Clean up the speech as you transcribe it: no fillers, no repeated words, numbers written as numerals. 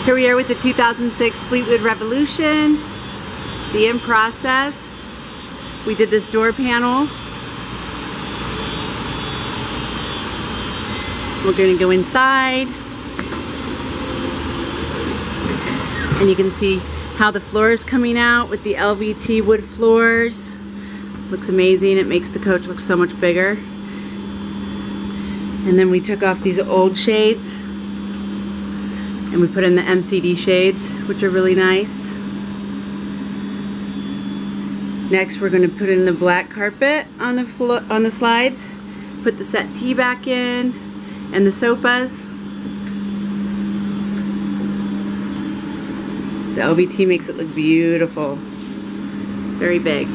Here we are with the 2006 Fleetwood Revolution, the in process. We did this door panel. We're going to go inside, and you can see how the floor is coming out with the LVT wood floors. Looks amazing. It makes the coach look so much bigger. And then we took off these old shades and we put in the MCD shades, which are really nice. Next, we're going to put in the black carpet on the slides, put the settee back in, and the sofas. The LVT makes it look beautiful. Very big.